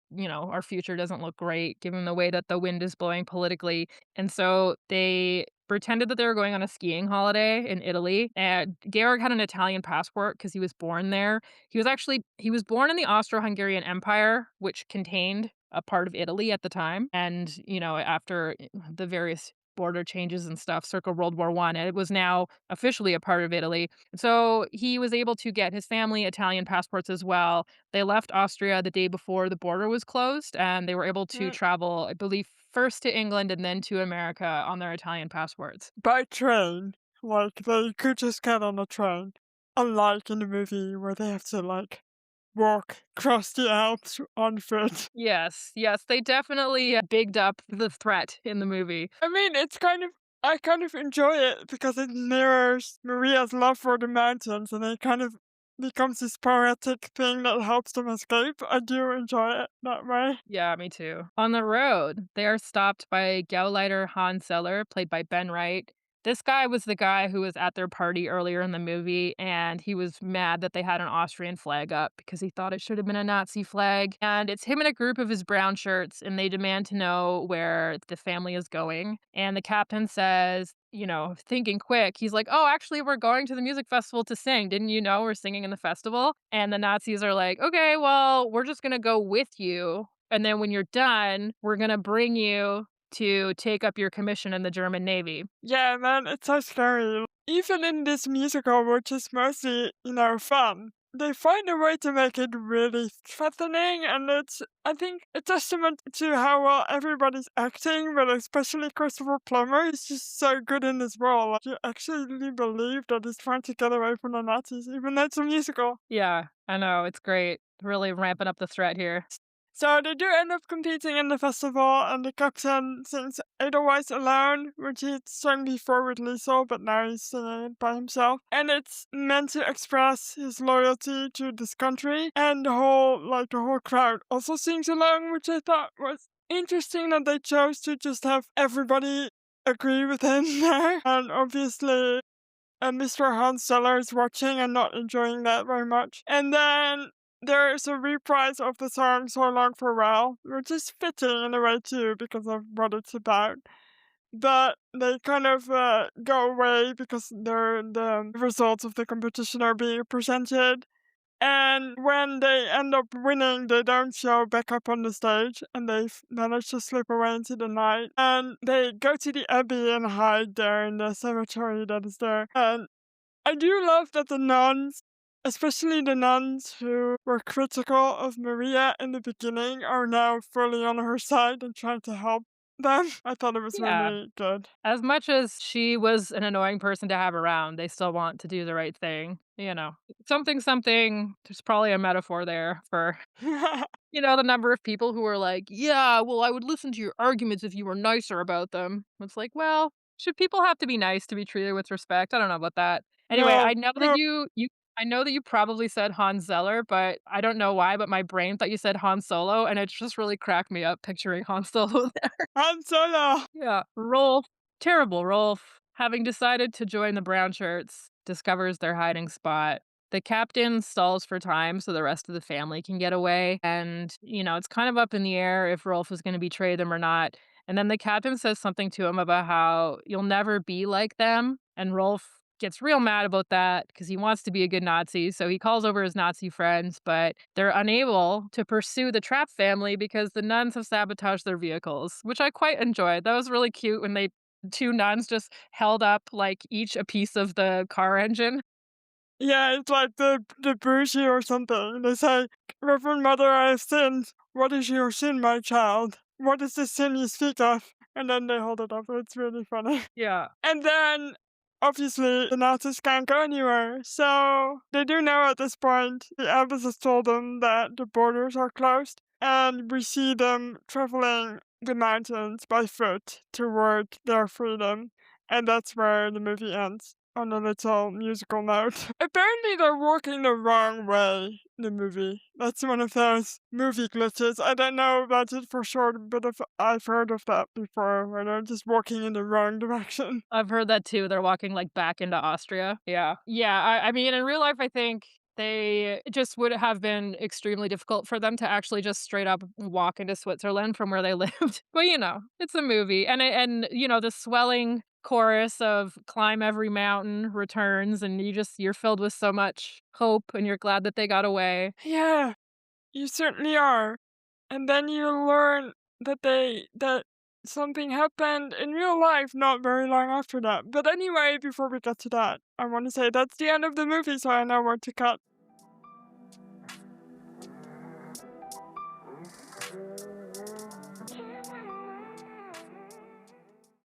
future doesn't look great given the way that the wind is blowing politically. And so they pretended that they were going on a skiing holiday in Italy. And Georg had an Italian passport because he was born there. He was born in the Austro-Hungarian Empire, which contained a part of Italy at the time. And, after the various border changes and stuff circa World War One, it was now officially a part of Italy. So he was able to get his family Italian passports as well. They left Austria the day before the border was closed, and they were able to travel, I believe, first to England and then to America on their Italian passports. By train. Like, they could just get on a train. Unlike in the movie where they have to, like, walk across the Alps on foot. Yes, yes, they definitely bigged up the threat in the movie. I mean, I kind of enjoy it because it mirrors Maria's love for the mountains and it kind of becomes this poetic thing that helps them escape. I do enjoy it that way. Yeah, me too. On the road, they are stopped by Gauleiter Hans Zeller, played by Ben Wright. This guy was the guy who was at their party earlier in the movie, and he was mad that they had an Austrian flag up because he thought it should have been a Nazi flag. And it's him and a group of his brown shirts, and they demand to know where the family is going. And the captain says, thinking quick, he's like, oh, actually, we're going to the music festival to sing. Didn't you know we're singing in the festival? And the Nazis are like, okay, well, we're just going to go with you. And then when you're done, we're going to bring you to take up your commission in the German Navy. Yeah, man, it's so scary. Even in this musical, which is mostly, fun, they find a way to make it really threatening, and it's, I think, a testament to how well everybody's acting, but especially Christopher Plummer is just so good in this role. Like, you actually believe that he's trying to get away from the Nazis, even though it's a musical. Yeah, I know. It's great. Really ramping up the threat here. So they do end up competing in the festival, and the captain sings Edelweiss alone, which he'd sung before with Liesel, but now he's singing it by himself. And it's meant to express his loyalty to this country, and the whole crowd also sings along, which I thought was interesting that they chose to just have everybody agree with him there. And obviously and Mr. Hans Zeller is watching and not enjoying that very much. And then there's a reprise of the song So Long Farewell, which is fitting in a way too because of what it's about. But they kind of go away because the results of the competition are being presented. And when they end up winning, they don't show back up on the stage and they manage to slip away into the night. And they go to the abbey and hide there in the cemetery that is there. And I do love that the nuns, especially the nuns who were critical of Maria in the beginning, are now fully on her side and trying to help them. I thought it was Yeah. really good. As much as she was an annoying person to have around, they still want to do the right thing, you know? Something, something, there's probably a metaphor there for, the number of people who are like, "Yeah, well, I would listen to your arguments if you were nicer about them." It's like, well, should people have to be nice to be treated with respect? I don't know about that. Anyway, No, I know that no, I know that you probably said Hans Zeller, but I don't know why, but my brain thought you said Han Solo, and it just really cracked me up picturing Han Solo. Han Solo. Yeah, Rolf, terrible Rolf, having decided to join the brown shirts, discovers their hiding spot. The captain stalls for time so the rest of the family can get away. And, it's kind of up in the air if Rolf is going to betray them or not. And then the captain says something to him about how you'll never be like them. And Rolf gets real mad about that because he wants to be a good Nazi. So he calls over his Nazi friends, but they're unable to pursue the Trap family because the nuns have sabotaged their vehicles, which I quite enjoyed. That was really cute when they two nuns just held up like each a piece of the car engine. Yeah, it's like the bougie or something. They say, Reverend Mother, I have sinned. What is your sin, my child? What is the sin you speak of? And then they hold it up. It's really funny. Yeah. And then, obviously, the Nazis can't go anywhere. So they do know at this point, the Abbess has told them that the borders are closed. And we see them traveling the mountains by foot toward their freedom. And that's where the movie ends. On a little musical note. Apparently, they're walking the wrong way, the movie. That's one of those movie glitches. I don't know about it for sure, but I've heard of that before, where they're just walking in the wrong direction. I've heard that too. They're walking like back into Austria. Yeah. Yeah. I mean, in real life, I think it just would have been extremely difficult for them to actually just straight up walk into Switzerland from where they lived. But it's a movie, and the swelling chorus of "Climb Every Mountain" returns, and you're filled with so much hope, and you're glad that they got away. Yeah, you certainly are. And then you learn that something happened in real life not very long after that. But anyway, before we get to that, I want to say that's the end of the movie, so I know where to cut.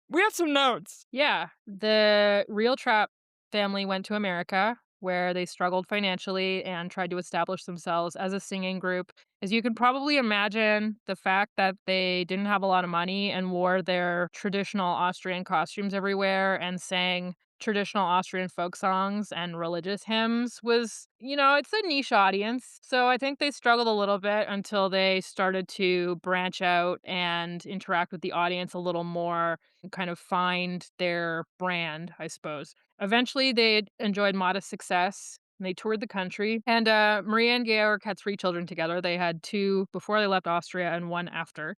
We have some notes. Yeah, the real Trap family went to America, where they struggled financially and tried to establish themselves as a singing group. As you can probably imagine, the fact that they didn't have a lot of money and wore their traditional Austrian costumes everywhere and sang traditional Austrian folk songs and religious hymns was, it's a niche audience. So I think they struggled a little bit until they started to branch out and interact with the audience a little more, kind of find their brand, I suppose. Eventually, they enjoyed modest success. And they toured the country. And Maria and Georg had three children together. They had two before they left Austria and one after.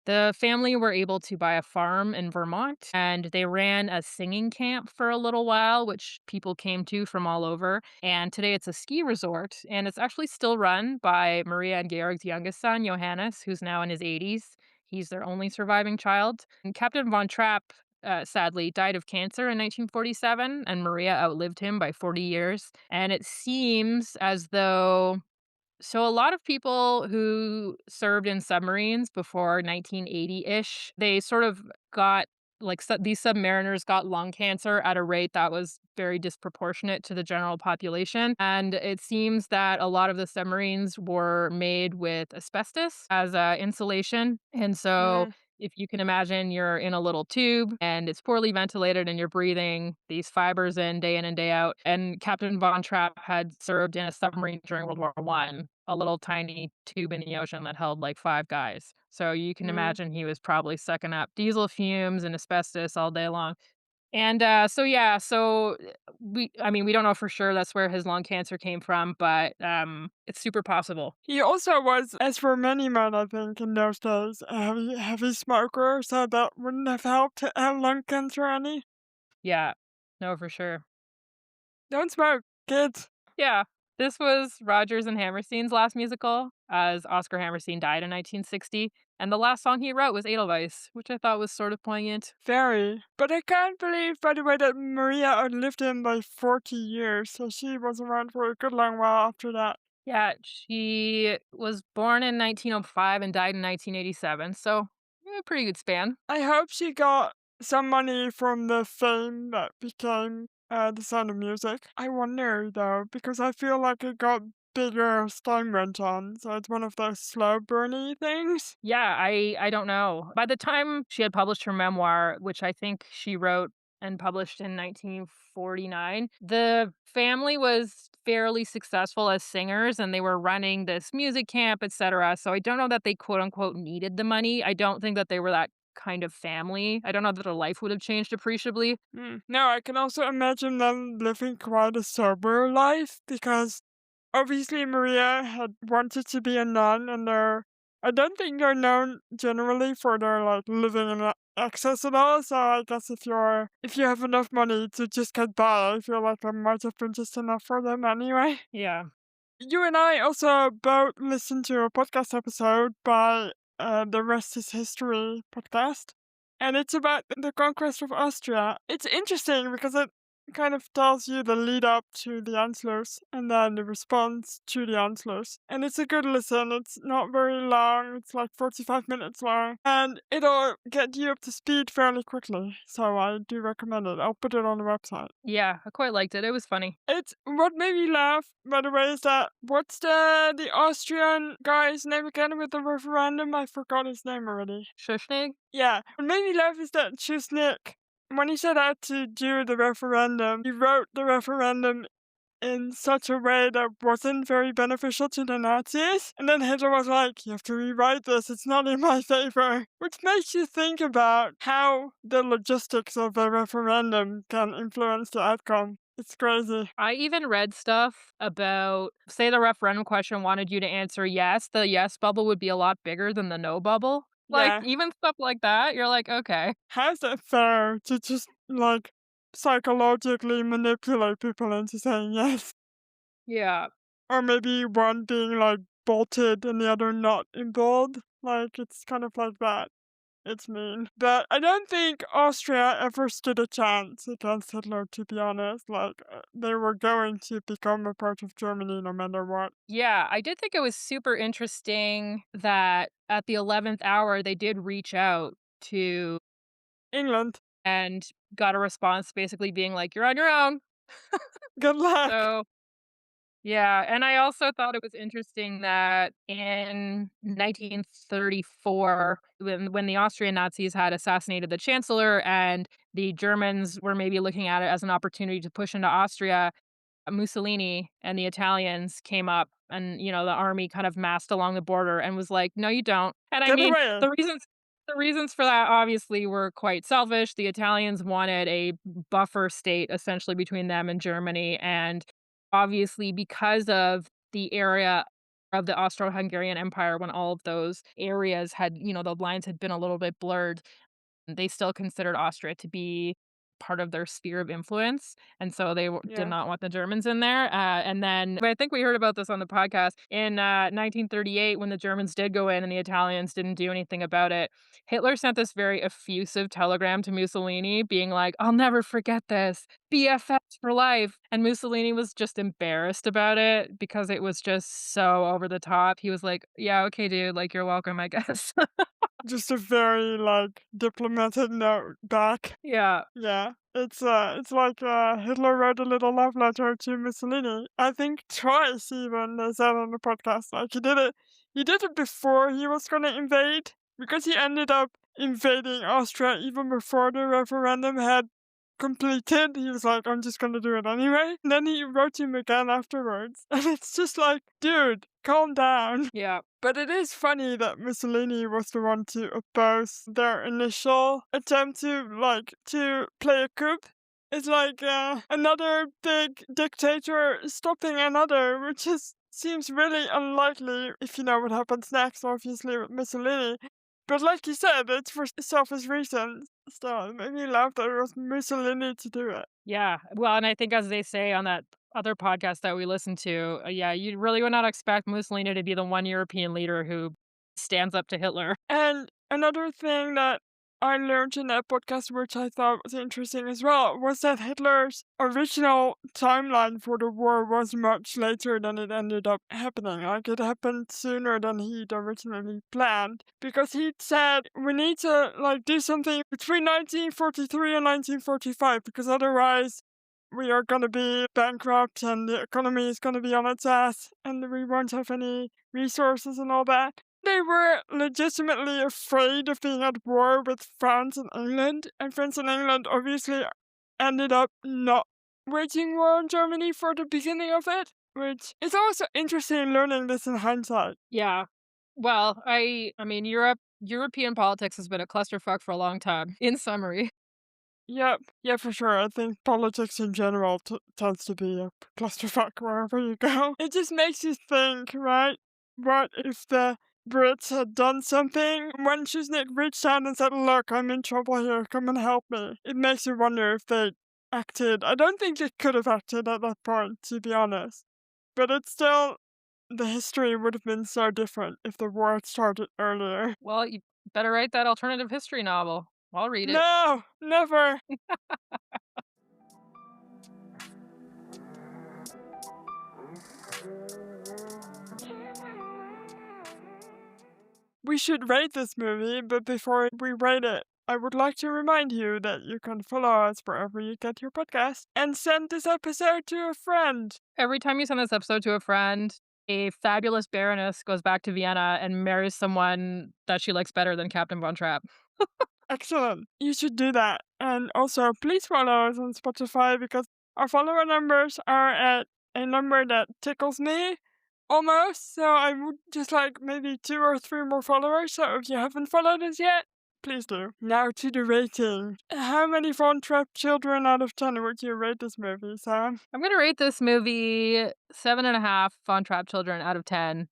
The family were able to buy a farm in Vermont, and they ran a singing camp for a little while, which people came to from all over. And today it's a ski resort, and it's actually still run by Maria and Georg's youngest son, Johannes, who's now in his 80s. He's their only surviving child. And Captain Von Trapp, sadly, died of cancer in 1947, and Maria outlived him by 40 years. And it seems as though a lot of people who served in submarines before 1980-ish, they sort of got these submariners got lung cancer at a rate that was very disproportionate to the general population. And it seems that a lot of the submarines were made with asbestos as insulation. And so Mm, if you can imagine, you're in a little tube and it's poorly ventilated and you're breathing these fibers in and day out. And Captain Von Trapp had served in a submarine during World War One, a little tiny tube in the ocean that held like five guys. So you can mm. imagine he was probably sucking up diesel fumes and asbestos all day long. And, so yeah, so, I mean, we don't know for sure that's where his lung cancer came from, but, it's super possible. He also was, as for many men, I think, in those days, a heavy smoker, so that wouldn't have helped lung cancer any. Yeah. No, for sure. Don't smoke, kids. Yeah. This was Rodgers and Hammerstein's last musical, as Oscar Hammerstein died in 1960, and the last song he wrote was Edelweiss, which I thought was sort of poignant. Very. But I can't believe, by the way, that Maria outlived him by 40 years, so she was around for a good long while after that. Yeah, she was born in 1905 and died in 1987, so, pretty good span. I hope she got some money from the fame that became The Sound of Music. I wonder, though, because I feel like it got bigger as time went on, so it's one of those slow burny things. Yeah, I don't know. By the time she had published her memoir, which I think she wrote and published in 1949, the family was fairly successful as singers and they were running this music camp, etc. So I don't know that they quote unquote needed the money. I don't think that they were that kind of family. I don't know that their life would have changed appreciably. No, I can also imagine them living quite a sober life because obviously Maria had wanted to be a nun, and I don't think they're known generally for their like living in excess at all. So I guess if you have enough money to just get by, I feel like that might have been just enough for them anyway. Yeah. You and I also both listened to a podcast episode by the Rest is History podcast, and it's about the conquest of Austria. It's interesting because it kind of tells you the lead up to the Anschluss and then the response to the Anschluss. And it's a good listen. It's not very long, it's like 45 minutes long, and it'll get you up to speed fairly quickly. So I do recommend it. I'll put it on the website. Yeah, I quite liked it. It was funny. It's what made me laugh, by the way, is that what's the Austrian guy's name again with the referendum? I forgot his name already. Shushnig? Yeah, what made me laugh is that Chusnik, when he set out to do the referendum, he wrote the referendum in such a way that wasn't very beneficial to the Nazis. And then Hitler was like, you have to rewrite this, it's not in my favor. Which makes you think about how the logistics of a referendum can influence the outcome. It's crazy. I even read stuff about, say, the referendum question wanted you to answer yes, the yes bubble would be a lot bigger than the no bubble. Like, Yeah. even stuff like that, you're like, "Okay." How's that fair to just, like, psychologically manipulate people into saying yes? Yeah. Or maybe one being, like, bolted and the other not in bold? Like, it's kind of like that. It's mean. But I don't think Austria ever stood a chance against Hitler, to be honest. Like, they were going to become a part of Germany no matter what. Yeah, I did think it was super interesting that at the 11th hour, they did reach out to England, and got a response basically being like, "You're on your own." good luck. So, yeah, and I also thought it was interesting that in 1934, when the Austrian Nazis had assassinated the chancellor and the Germans were maybe looking at it as an opportunity to push into Austria, Mussolini and the Italians came up and, the army kind of massed along the border and was like, "No, you don't." And I Get mean, away. the reasons for that obviously were quite selfish. The Italians wanted a buffer state essentially between them and Germany, and obviously because of the area of the Austro-Hungarian Empire when all of those areas had, the lines had been a little bit blurred, they still considered Austria to be part of their sphere of influence, and so they did Yeah. not want the Germans in there, and then I think we heard about this on the podcast, in, 1938, when the Germans did go in and the Italians didn't do anything about it, Hitler sent this very effusive telegram to Mussolini being like, "I'll never forget this, BFFs for life," and Mussolini was just embarrassed about it because it was just so over the top. He was like, "Yeah, okay, dude, like, you're welcome, I guess." Just a very, like, diplomatic note back. Yeah. Yeah. It's like, Hitler wrote a little love letter to Mussolini. I think twice even, they said on the podcast. Like, he did it before he was gonna invade, because he ended up invading Austria even before the referendum had completed, he was like, I'm just gonna do it anyway. And then he wrote him again afterwards. And it's just like, dude, calm down. Yeah. But it is funny that Mussolini was the one to oppose their initial attempt to play a coup. It's like another big dictator stopping another, which is seems really unlikely if you know what happens next, obviously, with Mussolini. But like you said, it's for selfish reasons. So it made me laugh that it was Mussolini to do it. Yeah. Well, and I think as they say on that other podcast that we listened to, yeah, you really would not expect Mussolini to be the one European leader who stands up to Hitler. And another thing that I learned in that podcast, which I thought was interesting as well, was that Hitler's original timeline for the war was much later than it ended up happening. Like, it happened sooner than he'd originally planned, because he'd said, we need to, like, do something between 1943 and 1945, because otherwise we are going to be bankrupt and the economy is going to be on its ass and we won't have any resources and all that. They were legitimately afraid of being at war with France and England, and France and England obviously ended up not waging war on Germany for the beginning of it, which is also interesting learning this in hindsight. Yeah. Well, I mean, European politics has been a clusterfuck for a long time. In summary. Yep, yeah, for sure. I think politics in general tends to be a clusterfuck wherever you go. It just makes you think, right? What if the Brits had done something when Shiznik reached out and said, look, I'm in trouble here, come and help me? It makes you wonder if they acted. I don't think they could have acted at that point, to be honest. But it's still, the history would have been so different if the war had started earlier. Well, you better write that alternative history novel. I'll read it. No, never. We should rate this movie, but before we rate it, I would like to remind you that you can follow us wherever you get your podcast and send this episode to a friend. Every time you send this episode to a friend, a fabulous baroness goes back to Vienna and marries someone that she likes better than Captain Von Trapp. Excellent. You should do that. And also, please follow us on Spotify because our follower numbers are at a number that tickles me almost. So I would just like maybe 2 or 3 more followers. So if you haven't followed us yet, please do. Now to the rating. How many Von Trapp children out of 10 would you rate this movie, Sam? I'm gonna rate this movie 7.5 Von Trapp children out of 10.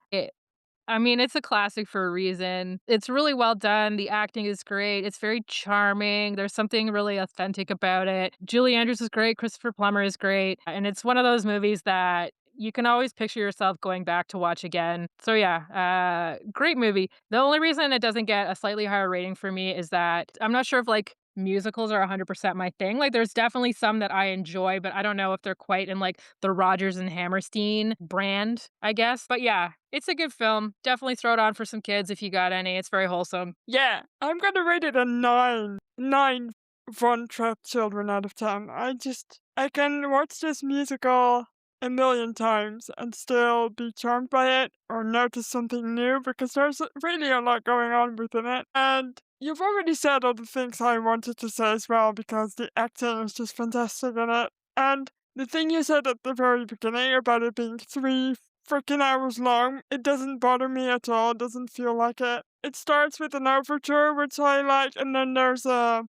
I mean, it's a classic for a reason. It's really well done. The acting is great. It's very charming. There's something really authentic about it. Julie Andrews is great. Christopher Plummer is great. And it's one of those movies that you can always picture yourself going back to watch again. So yeah, great movie. The only reason it doesn't get a slightly higher rating for me is that I'm not sure if like musicals are 100% my thing. Like there's definitely some that I enjoy, but I don't know if they're quite in like the Rodgers and Hammerstein brand, I guess. But yeah, it's a good film. Definitely throw it on for some kids if you got any. It's very wholesome. Yeah, I'm gonna rate it a 9. 9 Von Trapp children out of 10. I can watch this musical a million times and still be charmed by it or notice something new because there's really a lot going on within it. And you've already said all the things I wanted to say as well because the acting is just fantastic in it. And the thing you said at the very beginning about it being 3 freaking hours long, it doesn't bother me at all. It doesn't feel like it. It starts with an overture, which I like, and then there's an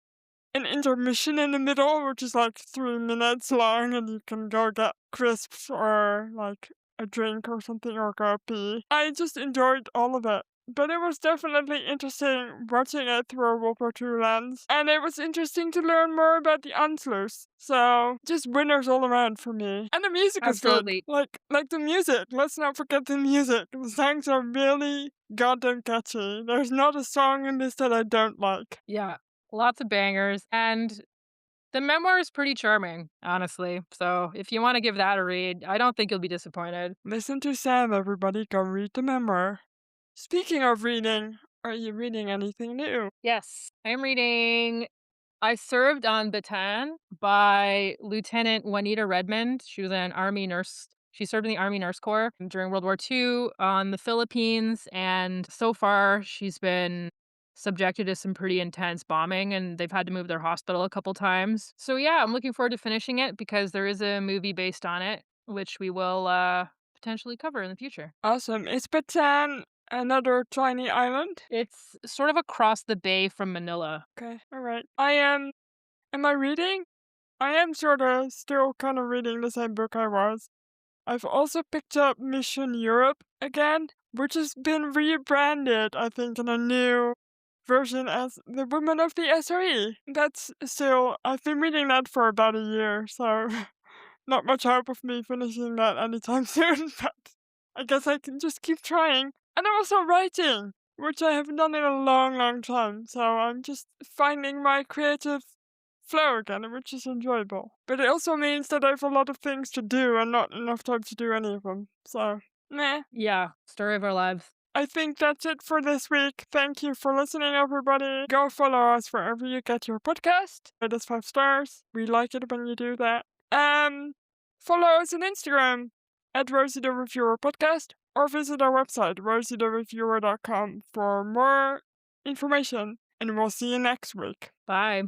intermission in the middle, which is like 3 minutes long, and you can go get crisps or like a drink or something or go pee. I just enjoyed all of it. But it was definitely interesting watching it through a World War II lens. And it was interesting to learn more about the Anschluss. So just winners all around for me. And the music is good. Absolutely. Like the music. Let's not forget the music. The songs are really goddamn catchy. There's not a song in this that I don't like. Yeah. Lots of bangers. And the memoir is pretty charming, honestly. So if you want to give that a read, I don't think you'll be disappointed. Listen to Sam, everybody. Go read the memoir. Speaking of reading, are you reading anything new? Yes. I'm reading I Served on Bataan by Lieutenant Juanita Redmond. She was an Army nurse. She served in the Army Nurse Corps during World War II on the Philippines. And so far, she's been subjected to some pretty intense bombing, and they've had to move their hospital a couple times. So, yeah, I'm looking forward to finishing it because there is a movie based on it, which we will, potentially cover in the future. Awesome. Is Bataan another tiny island? It's sort of across the bay from Manila. Okay, alright. I am. Am I reading? I am sorta still kinda reading the same book I was. I've also picked up Mission Europe again, which has been rebranded, I think, in a new version as The Women of the SRE. That's still, I've been reading that for about a year, so not much hope of me finishing that anytime soon, but I guess I can just keep trying. And I'm also writing, which I haven't done in a long, long time, so I'm just finding my creative flow again, which is enjoyable. But it also means that I have a lot of things to do and not enough time to do any of them. So, meh. Yeah, story of our lives. I think that's it for this week. Thank you for listening, everybody. Go follow us wherever you get your podcast. Rate us 5 stars. We like it when you do that. Follow us on Instagram at Rosie the Reviewer Podcast or visit our website, rosieTheReviewer.com for more information. And we'll see you next week. Bye.